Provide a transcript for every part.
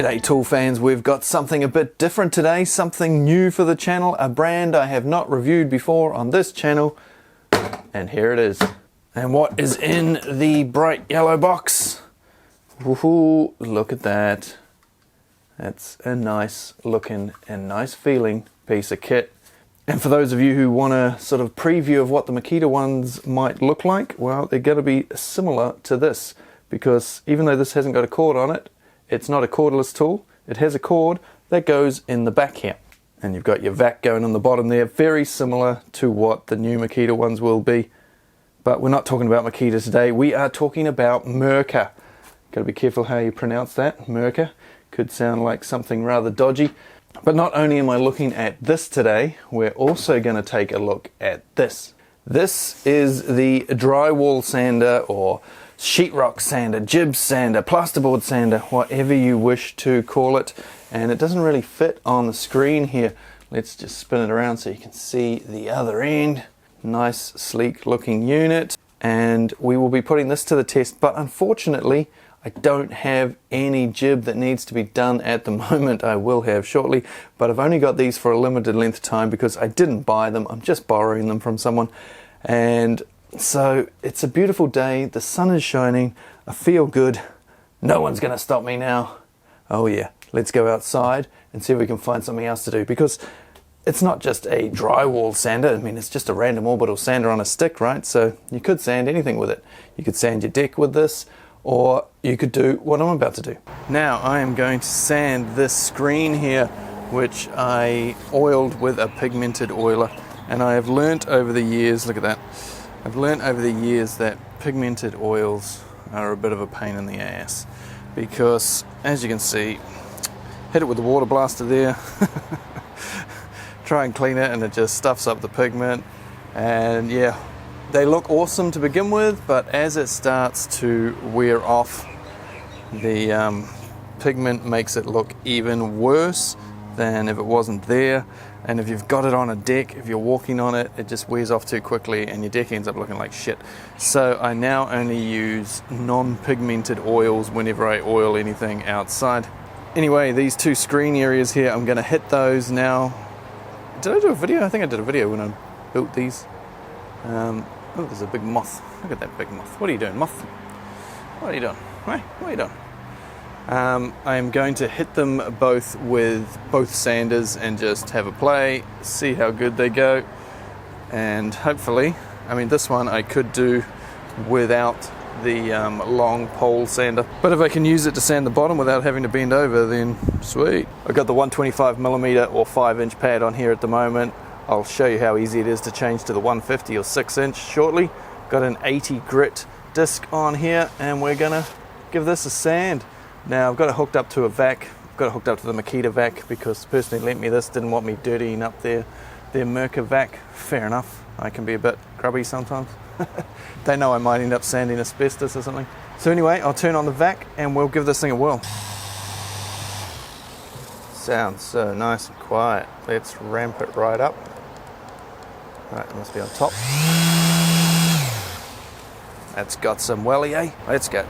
G'day tool fans, we've got something a bit different today, something new for the channel, a brand I have not reviewed before on this channel, and here it is. And what is in the bright yellow box? Woohoo, look at that. That's a nice looking and nice feeling piece of kit. And for those of you who want a sort of preview of what the Makita ones might look like, well, they're going to be similar to this, because even though this hasn't got a cord on it, it's not a cordless tool. It has a cord that goes in the back here. And you've got your vac going on the bottom there, very similar to what the new Makita ones will be. But we're not talking about Makita today, we are talking about Mirka. Got to be careful how you pronounce that, Mirka. Could sound like something rather dodgy. But not only am I looking at this today, we're also going to take a look at this. This is the drywall sander, or sheetrock sander, jib sander, plasterboard sander, whatever you wish to call it. And it doesn't really fit on the screen here. Let's just spin it around so you can see the other end. Nice, sleek looking unit. And we will be putting this to the test, but unfortunately, I don't have any jib that needs to be done at the moment. I will have shortly, but I've only got these for a limited length of time because I didn't buy them. I'm just borrowing them from someone. And so it's a beautiful day, the sun is shining, I feel good, no one's going to stop me now. Oh yeah, let's go outside and see if we can find something else to do, because it's not just a drywall sander. I mean, it's just a random orbital sander on a stick, right? So you could sand anything with it. You could sand your deck with this, or you could do what I'm about to do. Now I am going to sand this screen here, which I oiled with a pigmented oiler. And I have learnt over the years, look at that, I've learnt over the years that pigmented oils are a bit of a pain in the ass, because as you can see, hit it with the water blaster there, try and clean it and it just stuffs up the pigment. And yeah, they look awesome to begin with, but as it starts to wear off, the pigment makes it look even worse than if it wasn't there. And if you've got it on a deck, if you're walking on it, it just wears off too quickly and your deck ends up looking like shit. So I now only use non-pigmented oils whenever I oil anything outside. Anyway, these two screen areas here, I'm going to hit those now. Did I do a video? I think I did a video when I built these. Oh, there's a big moth. Look at that big moth. What are you doing, moth? What are you doing? Hey, what are you doing? I am going to hit them both with both sanders and just have a play, see how good they go, and hopefully, I mean, this one I could do without the long pole sander, but if I can use it to sand the bottom without having to bend over, then sweet. I've got the 125mm or 5-inch pad on here at the moment. I'll show you how easy it is to change to the 150 or 6-inch shortly. Got an 80 grit disc on here, and we're gonna give this a sand. Now I've got it hooked up to a vac. I've got it hooked up to the Makita vac because the person who lent me this didn't want me dirtying up their Mirka vac. Fair enough, I can be a bit grubby sometimes. They know I might end up sanding asbestos or something. So anyway, I'll turn on the vac and we'll give this thing a whirl. Sounds so nice and quiet. Let's ramp it right up. Right, it must be on top. That's got some welly, eh? Let's go.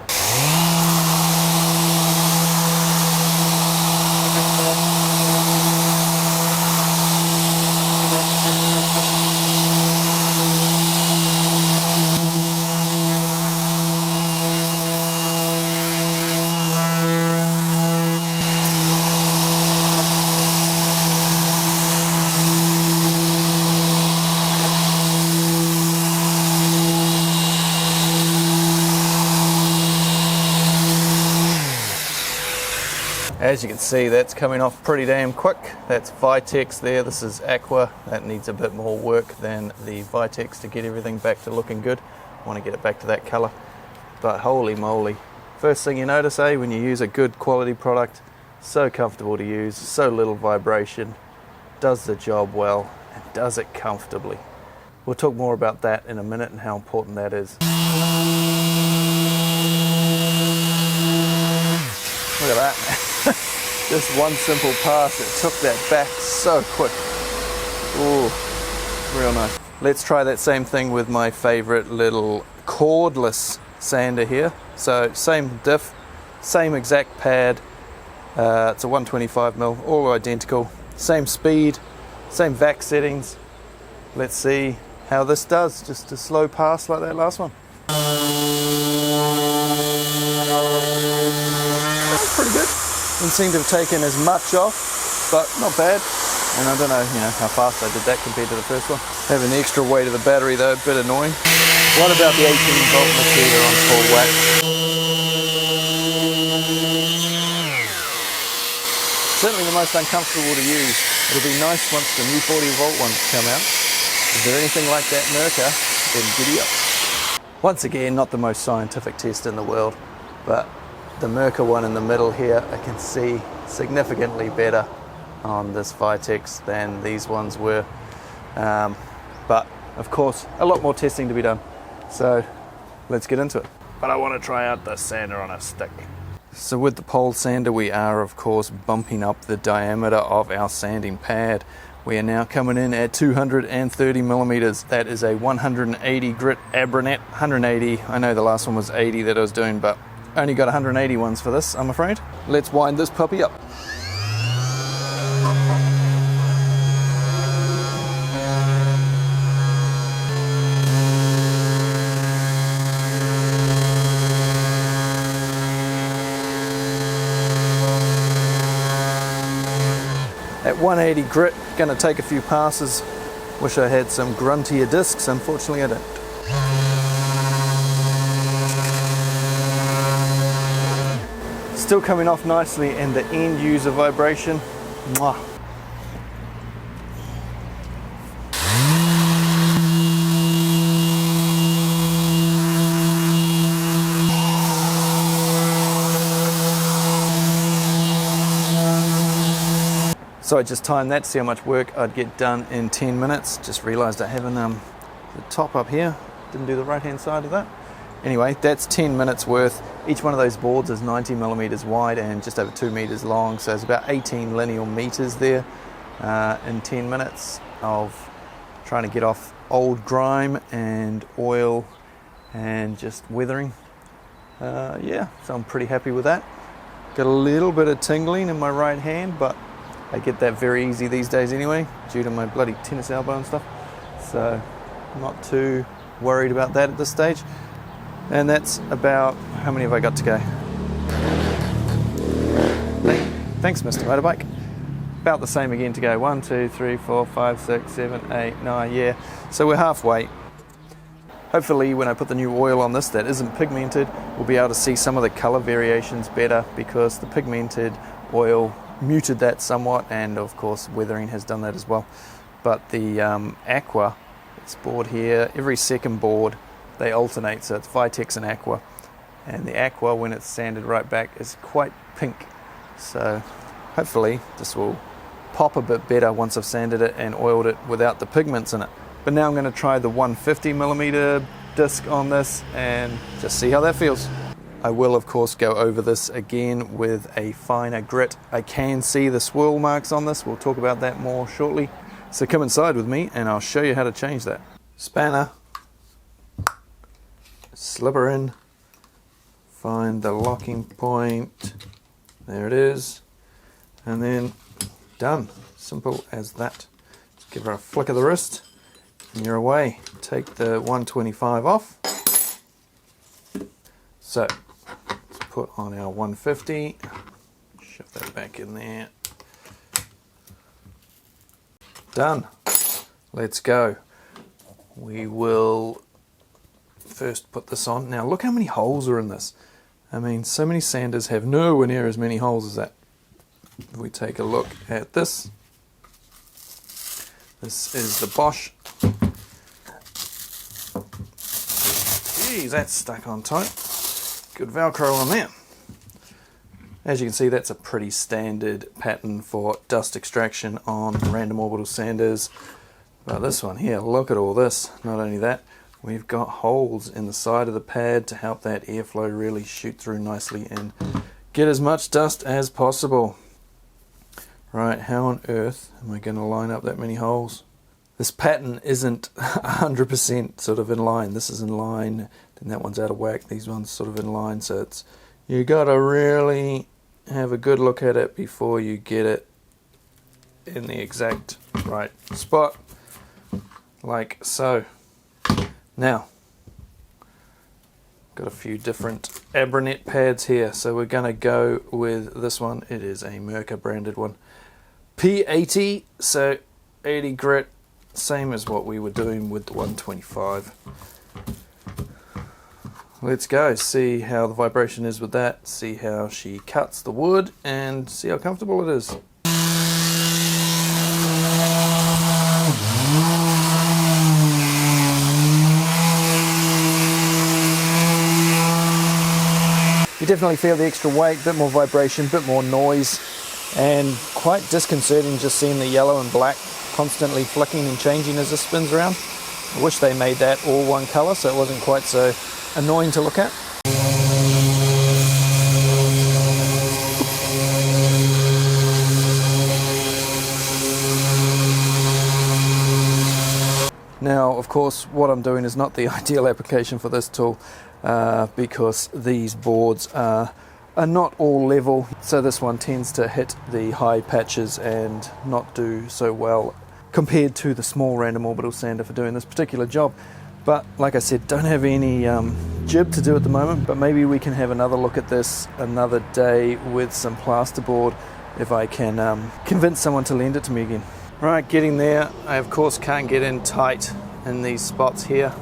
As you can see, that's coming off pretty damn quick. That's Vitex there, this is Aqua. That needs a bit more work than the Vitex to get everything back to looking good. I want to get it back to that color. But holy moly. First thing you notice, when you use a good quality product, so comfortable to use, so little vibration, does the job well, and does it comfortably. We'll talk more about that in a minute and how important that is. Look at that. Just one simple pass, it took that back so quick. Ooh, real nice. Let's try that same thing with my favorite little cordless sander here. So same diff, same exact pad, It's a 125mm, all identical, same speed, same vac settings. Let's see how this does, just a slow pass like that last one. That's pretty good. Didn't seem to have taken as much off, but not bad. And I don't know, how fast I did that compared to the first one. Having the extra weight of the battery though, a bit annoying. What about the 18-volt Makita on full whack? Certainly the most uncomfortable to use. It'll be nice once the new 40-volt ones come out. Is there anything like that Mirka? Then giddy up. Once again, not the most scientific test in the world, but the Mirka one in the middle here, I can see significantly better on this Vitex than these ones were. But of course, a lot more testing to be done. So let's get into it. But I want to try out the sander on a stick. So with the pole sander, we are of course bumping up the diameter of our sanding pad. We are now coming in at 230mm. That is a 180 grit Abranet. 180, I know the last one was 80 that I was doing, but only got 180 ones for this, I'm afraid. Let's wind this puppy up. At 180 grit, gonna take a few passes. Wish I had some gruntier discs, unfortunately I don't. Still coming off nicely, and the end user vibration, mwah. So I just timed that to see how much work I'd get done in 10 minutes. Just realized I haven't the top up here. Didn't do the right hand side of that. Anyway, that's 10 minutes worth. Each one of those boards is 90mm wide and just over 2 meters long. So it's about 18 linear meters there in 10 minutes of trying to get off old grime and oil and just weathering. Yeah, so I'm pretty happy with that. Got a little bit of tingling in my right hand, but I get that very easy these days anyway, due to my bloody tennis elbow and stuff. So not too worried about that at this stage. And that's about, how many have I got to go? Thanks, Mr. Motorbike. About the same again to go. 1, 2, 3, 4, 5, 6, 7, 8, 9, yeah. So we're halfway. Hopefully when I put the new oil on this that isn't pigmented, we'll be able to see some of the color variations better, because the pigmented oil muted that somewhat, and of course weathering has done that as well. But the Aqua, this board here, every second board they alternate, so it's Vitex and Aqua, and the Aqua, when it's sanded right back, is quite pink. So hopefully this will pop a bit better once I've sanded it and oiled it without the pigments in it. But now I'm going to try the 150mm disc on this and just see how that feels. I will of course go over this again with a finer grit. I can see the swirl marks on this. We'll talk about that more shortly. So come inside with me and I'll show you how to change that. Spanner, slip her in, find the locking point, there it is, and then done. Simple as that. Just give her a flick of the wrist and you're away. Take the 125 off. So put on our 150, shove that back in there. Done. Let's go. We will first put this on. Now look how many holes are in this. I mean, so many sanders have nowhere near as many holes as that. If we take a look at this, this is the Bosch. Geez, that's stuck on tight. Good Velcro on there. As you can see, that's a pretty standard pattern for dust extraction on random orbital sanders. But this one here, look at all this. Not only that, we've got holes in the side of the pad to help that airflow really shoot through nicely and get as much dust as possible. Right, how on earth am I going to line up that many holes? This pattern isn't 100% sort of in line. This is in line, then that one's out of whack. These ones sort of in line, so it's, you gotta really have a good look at it before you get it in the exact right spot, like so. Now, got a few different Abranet pads here, so we're going to go with this one. It is a Mirka branded one, P80, so 80 grit, same as what we were doing with the 125. Let's go, see how the vibration is with that, see how she cuts the wood, and see how comfortable it is. You definitely feel the extra weight, bit more vibration, bit more noise, and quite disconcerting just seeing the yellow and black constantly flicking and changing as this spins around. I wish they made that all one color so it wasn't quite so annoying to look at. Now, of course, what I'm doing is not the ideal application for this tool because these boards are not all level, so this one tends to hit the high patches and not do so well compared to the small random orbital sander for doing this particular job. But like I said, don't have any jib to do at the moment, but maybe we can have another look at this another day with some plasterboard if I can convince someone to lend it to me again. Right, getting there. I of course can't get in tight in these spots here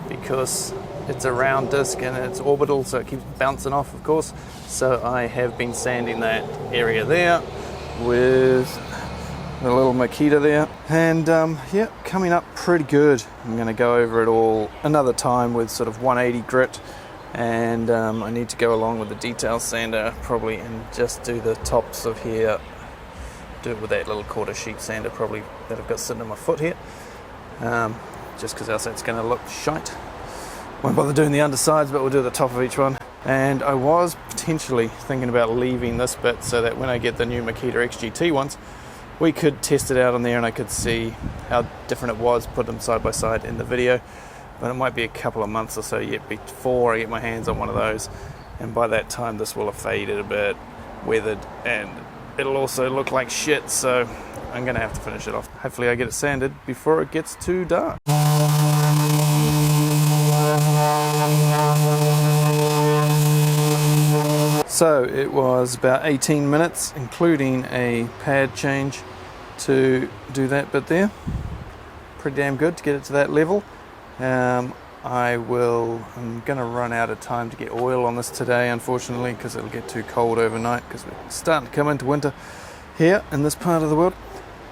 because it's a round disc and it's orbital, so it keeps bouncing off, of course. So I have been sanding that area there with a little Makita there, and yeah, coming up pretty good. I'm going to go over it all another time with sort of 180 grit, and I need to go along with the detail sander probably and just do the tops of here, do it with that little quarter sheet sander probably that I've got sitting on my foot here, just because else it's going to look shite. Won't bother doing the undersides, but we'll do the top of each one. And I was potentially thinking about leaving this bit so that when I get the new Makita XGT ones, we could test it out on there and I could see how different it was, put them side by side in the video. But it might be a couple of months or so yet before I get my hands on one of those, and by that time this will have faded a bit, weathered, and it'll also look like shit, so I'm going to have to finish it off. Hopefully I get it sanded before it gets too dark. So it was about 18 minutes, including a pad change, to do that bit there. Pretty damn good to get it to that level. I'm going to run out of time to get oil on this today, unfortunately, because it'll get too cold overnight, because we're starting to come into winter here in this part of the world.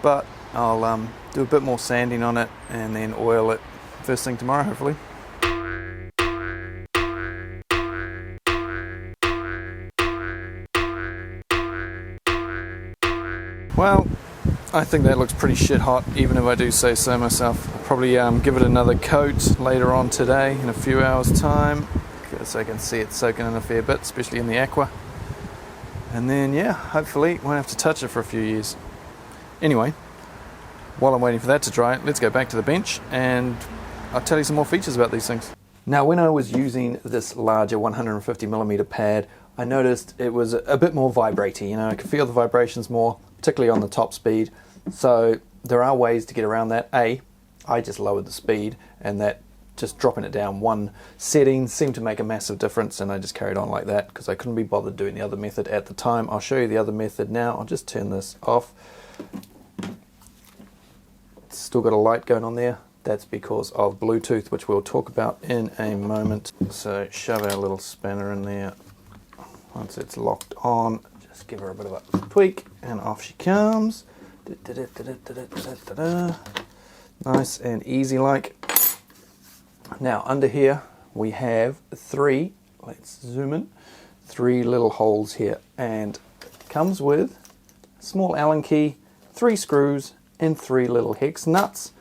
But I'll do a bit more sanding on it and then oil it first thing tomorrow, hopefully. Well, I think that looks pretty shit hot, even if I do say so myself. I'll probably give it another coat later on today in a few hours time, so I can see it soaking in a fair bit, especially in the aqua. And then yeah, hopefully won't have to touch it for a few years. Anyway, while I'm waiting for that to dry, let's go back to the bench and I'll tell you some more features about these things. Now, when I was using this larger 150mm pad, I noticed it was a bit more vibrating. You know, I could feel the vibrations more, particularly on the top speed. So there are ways to get around that. I just lowered the speed, and that just dropping it down one setting seemed to make a massive difference, and I just carried on like that because I couldn't be bothered doing the other method at the time. I'll show you the other method now. I'll just turn this off. It's still got a light going on there. That's because of Bluetooth, which we'll talk about in a moment. So shove our little spanner in there. Once it's locked on, just give her a bit of a tweak and off she comes. Nice and easy like. Now under here we have three, let's zoom in, three little holes here, and it comes with a small Allen key, 3 screws and 3 little hex nuts.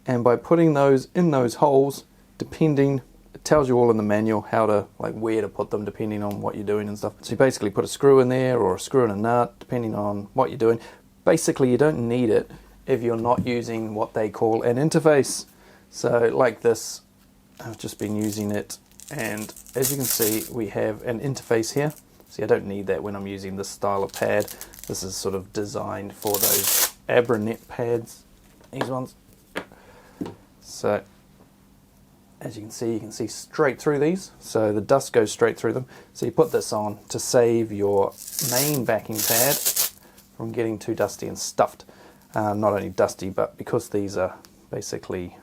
And by putting those in those holes, depending, it tells you all in the manual how to, like, where to put them depending on what you're doing and stuff. So you basically put a screw in there or a screw and a nut depending on what you're doing. Basically you don't need it if you're not using what they call an interface. So like this, I've just been using it, and as you can see we have an interface here See, I don't need that when I'm using this style of pad. This is sort of designed for those Abranet pads, these ones. So as you can see straight through these, so the dust goes straight through them. So you put this on to save your main backing pad from getting too dusty and stuffed. Not only dusty, but because these are basically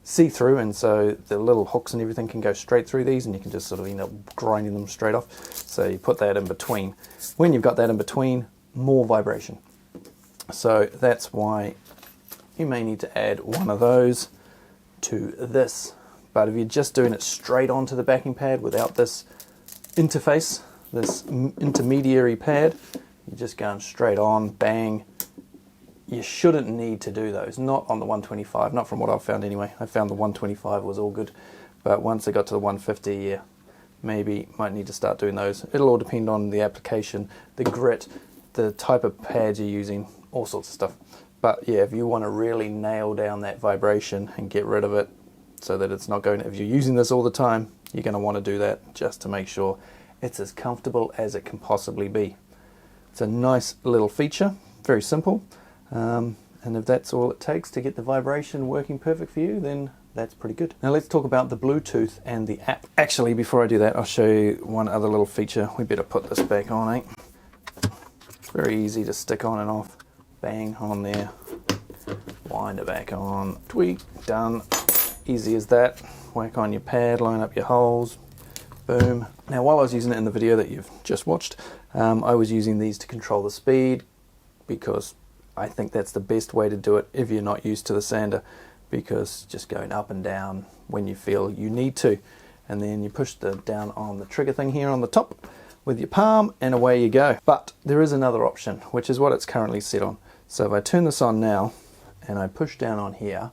see-through, and so the little hooks and everything can go straight through these, and you can just sort of end up grinding them straight off. So you put that in between. When you've got that in between, more vibration. So that's why you may need to add one of those to this. But if you're just doing it straight onto the backing pad without this interface, this intermediary pad, you're just going straight on, bang. You shouldn't need to do those, not on the 125, not from what I've found anyway. I found the 125 was all good, but once I got to the 150, yeah, maybe might need to start doing those. It'll all depend on the application, the grit, the type of pads you're using, all sorts of stuff. But yeah, if you want to really nail down that vibration and get rid of it so that it's not going, if you're using this all the time, you're going to want to do that just to make sure it's as comfortable as it can possibly be. It's a nice little feature, very simple. And if that's all it takes to get the vibration working perfect for you, then that's pretty good. Now let's talk about the Bluetooth and the app. Actually, before I do that, I'll show you one other little feature. We better put this back on, eh? Very easy to stick on and off. Bang, on there. Wind it back on. Tweak, done. Easy as that. Whack on your pad, line up your holes. Boom. Now while I was using it in the video that you've just watched, I was using these to control the speed, because I think that's the best way to do it if you're not used to the sander, because just going up and down when you feel you need to, and then you push down on the trigger thing here on the top with your palm and away you go. But there is another option, which is what it's currently set on. So if I turn this on now and I push down on here,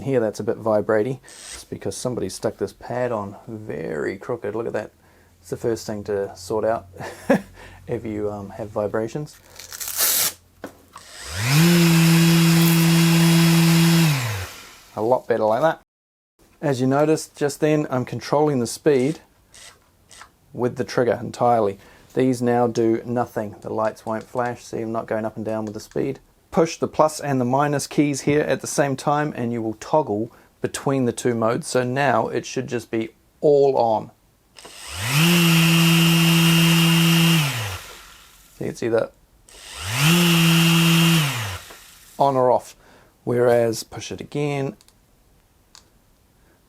here that's a bit vibrating. It's because somebody stuck this pad on very crooked. Look at that. It's the first thing to sort out if you have vibrations. A lot better like that. As you noticed just then, I'm controlling the speed with the trigger entirely. These now do nothing. The lights won't flash, see I'm not going up and down with the speed. Push the plus and the minus keys here at the same time and you will toggle between the two modes. So now it should just be all on. So you can see that on or off. Whereas push it again,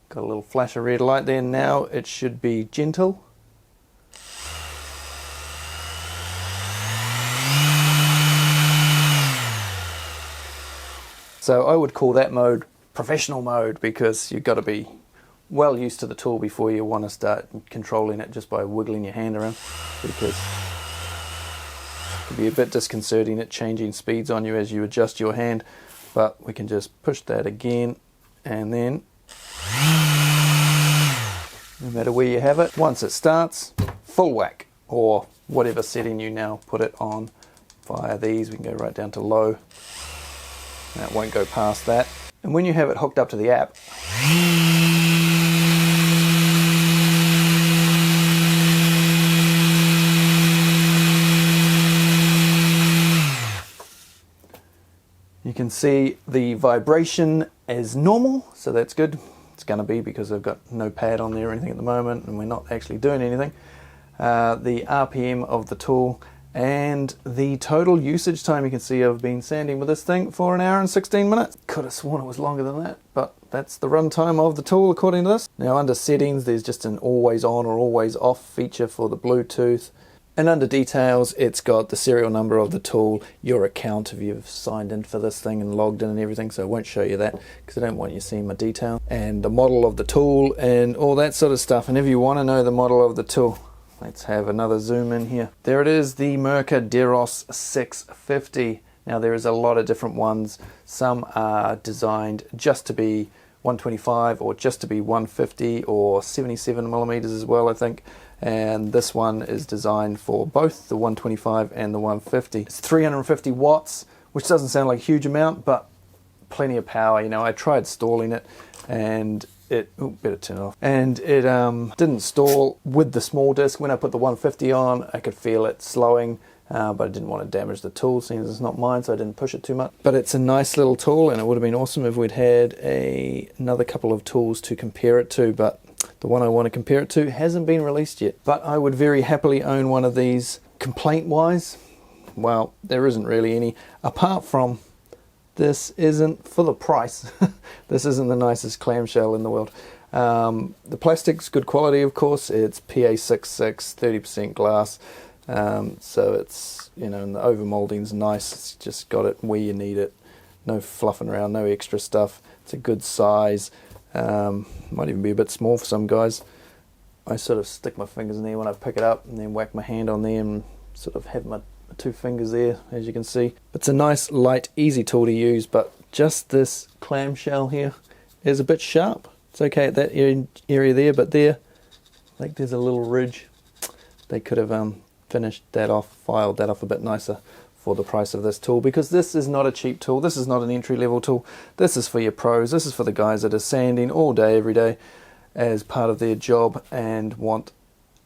got a little flash of red light there. Now it should be gentle. So I would call that mode professional mode, because you've got to be well used to the tool before you want to start controlling it just by wiggling your hand around, because it can be a bit disconcerting at changing speeds on you as you adjust your hand. But we can just push that again, and then no matter where you have it, once it starts, full whack, or whatever setting you now put it on. Via these we can go right down to low. That won't go past that. And when you have it hooked up to the app, you can see the vibration is normal, so that's good. It's going to be, because I've got no pad on there or anything at the moment and we're not actually doing anything. The RPM of the tool and the total usage time, you can see I've been sanding with this thing for 1 hour and 16 minutes. Could have sworn it was longer than that, but that's the runtime of the tool according to this. Now under settings, there's just an always on or always off feature for the Bluetooth. And under details, it's got the serial number of the tool, your account if you've signed in for this thing and logged in and everything, so I won't show you that because I don't want you seeing my detail. And the model of the tool and all that sort of stuff. And if you want to know the model of the tool, let's have another zoom in here. There it is, the Mirka Deros 650. Now there is a lot of different ones. Some are designed just to be 125 or just to be 150 or 77 millimeters as well, I think. and this one is designed for both the 125 and the 150. It's 350 watts, which doesn't sound like a huge amount, but plenty of power. You know, I tried stalling it and it, better turn it off, and it didn't stall with the small disc. When I put the 150 on, I could feel it slowing, but I didn't want to damage the tool, seeing as it's not mine, so I didn't push it too much. But it's a nice little tool, and it would have been awesome if we'd had another couple of tools to compare it to, but the one I want to compare it to hasn't been released yet. But I would very happily own one of these. Complaint-wise, well, there isn't really any, apart from this isn't, for the price, this isn't the nicest clamshell in the world. The plastic's good quality, of course. It's PA66, 30% glass. So it's, you know, and the overmolding's nice. It's just got it where you need it. No fluffing around, no extra stuff. It's a good size. Might even be a bit small for some guys. I sort of stick my fingers in there when I pick it up, and then whack my hand on there and sort of have my two fingers there, as you can see. It's a nice, light, easy tool to use, but just this clamshell here is a bit sharp. It's okay at that area there, but there, like, there's a little ridge. They could have finished that off, filed that off a bit nicer for the price of this tool, because this is not a cheap tool. This is not an entry-level tool. This is for your pros. This is for the guys that are sanding all day, every day, as part of their job and want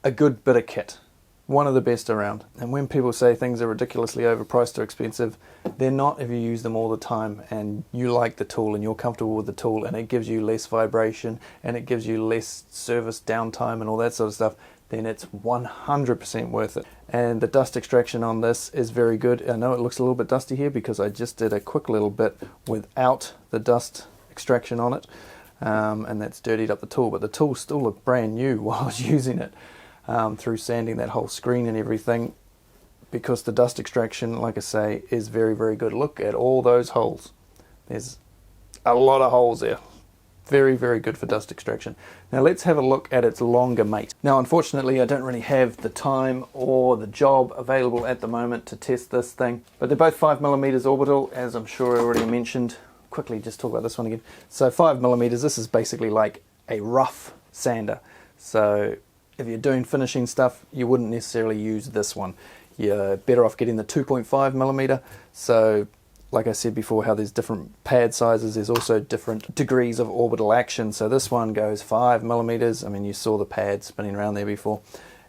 a good bit of kit. One of the best around. And when people say things are ridiculously overpriced or expensive, they're not if you use them all the time and you like the tool and you're comfortable with the tool, and it gives you less vibration and it gives you less service downtime and all that sort of stuff, then it's 100% worth it. And the dust extraction on this is very good. I know it looks a little bit dusty here because I just did a quick little bit without the dust extraction on it, and that's dirtied up the tool, but the tool still looked brand new while I was using it. Through sanding that whole screen and everything, because the dust extraction, like I say, is very, very good. Look at all those holes. There's a lot of holes there. Very, very good for dust extraction. Now let's have a look at its longer mate. Now unfortunately I don't really have the time or the job available at the moment to test this thing, but they're both 5mm Orbital, as I'm sure I already mentioned. Quickly just talk about this one again. So 5mm, this is basically like a rough sander. So if you're doing finishing stuff, you wouldn't necessarily use this one. You're better off getting the 2.5mm. So like I said before, how there's different pad sizes, there's also different degrees of orbital action. So this one goes 5mm. I mean, you saw the pad spinning around there before,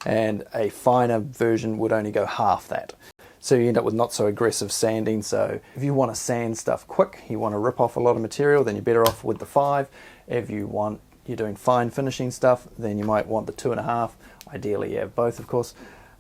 and a finer version would only go half that. So you end up with not so aggressive sanding. So if you want to sand stuff quick, you want to rip off a lot of material, then you're better off with the 5. If you're doing fine finishing stuff, then you might want the 2.5. Ideally you have both, of course.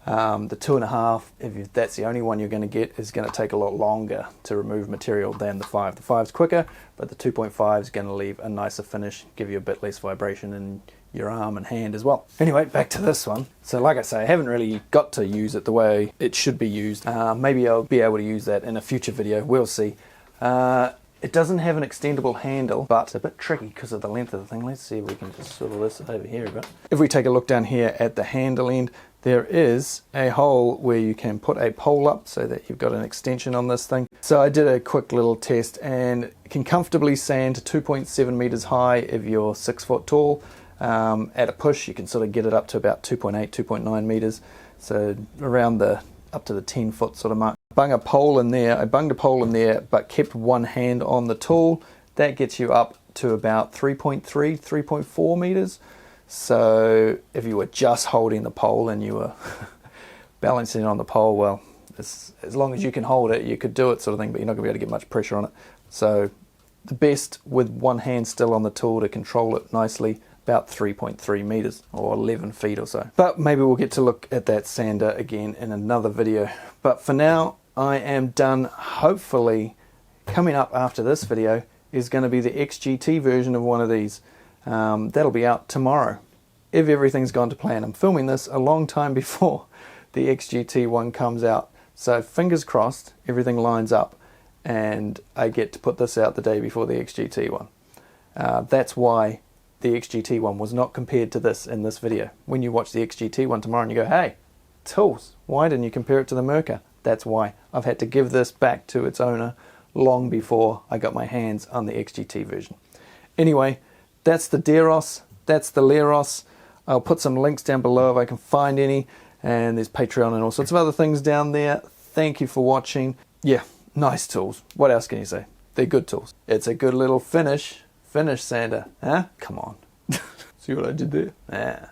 The 2.5, if that's the only one you're going to get, is going to take a lot longer to remove material than the 5. The 5's quicker, but the 2.5 is going to leave a nicer finish, give you a bit less vibration in your arm and hand as well. Anyway, back to this one. So like I say, I haven't really got to use it the way it should be used. Maybe I'll be able to use that in a future video, we'll see. It doesn't have an extendable handle, but it's a bit tricky because of the length of the thing. Let's see if we can just swivel this over here a bit. If we take a look down here at the handle end, there is a hole where you can put a pole up so that you've got an extension on this thing. So I did a quick little test and can comfortably sand to 2.7 meters high if you're 6 foot tall. At a push, you can sort of get it up to about 2.8, 2.9 meters. So around up to the 10 foot sort of mark. I bunged a pole in there, but kept one hand on the tool. That gets you up to about 3.3, 3.4 meters. So if you were just holding the pole and you were balancing on the pole, well, as long as you can hold it, you could do it sort of thing, but you're not going to be able to get much pressure on it. So the best with one hand still on the tool to control it nicely, about 3.3 meters or 11 feet or so. But maybe we'll get to look at that sander again in another video. But for now, I am done. Hopefully, coming up after this video is going to be the XGT version of one of these. That'll be out tomorrow, if everything's gone to plan. I'm filming this a long time before the XGT one comes out. So fingers crossed, everything lines up and I get to put this out the day before the XGT one. That's why the XGT one was not compared to this in this video. When you watch the XGT one tomorrow and you go, hey, Tools, why didn't you compare it to the Mirka? That's why I've had to give this back to its owner long before I got my hands on the XGT version. Anyway, that's the Deros, that's the Leros. I'll put some links down below if I can find any, and there's Patreon and all sorts of other things down there. Thank you for watching. Yeah, nice tools. What else can you say? They're good tools. It's a good little finish sander, huh? Come on. See what I did there? Yeah.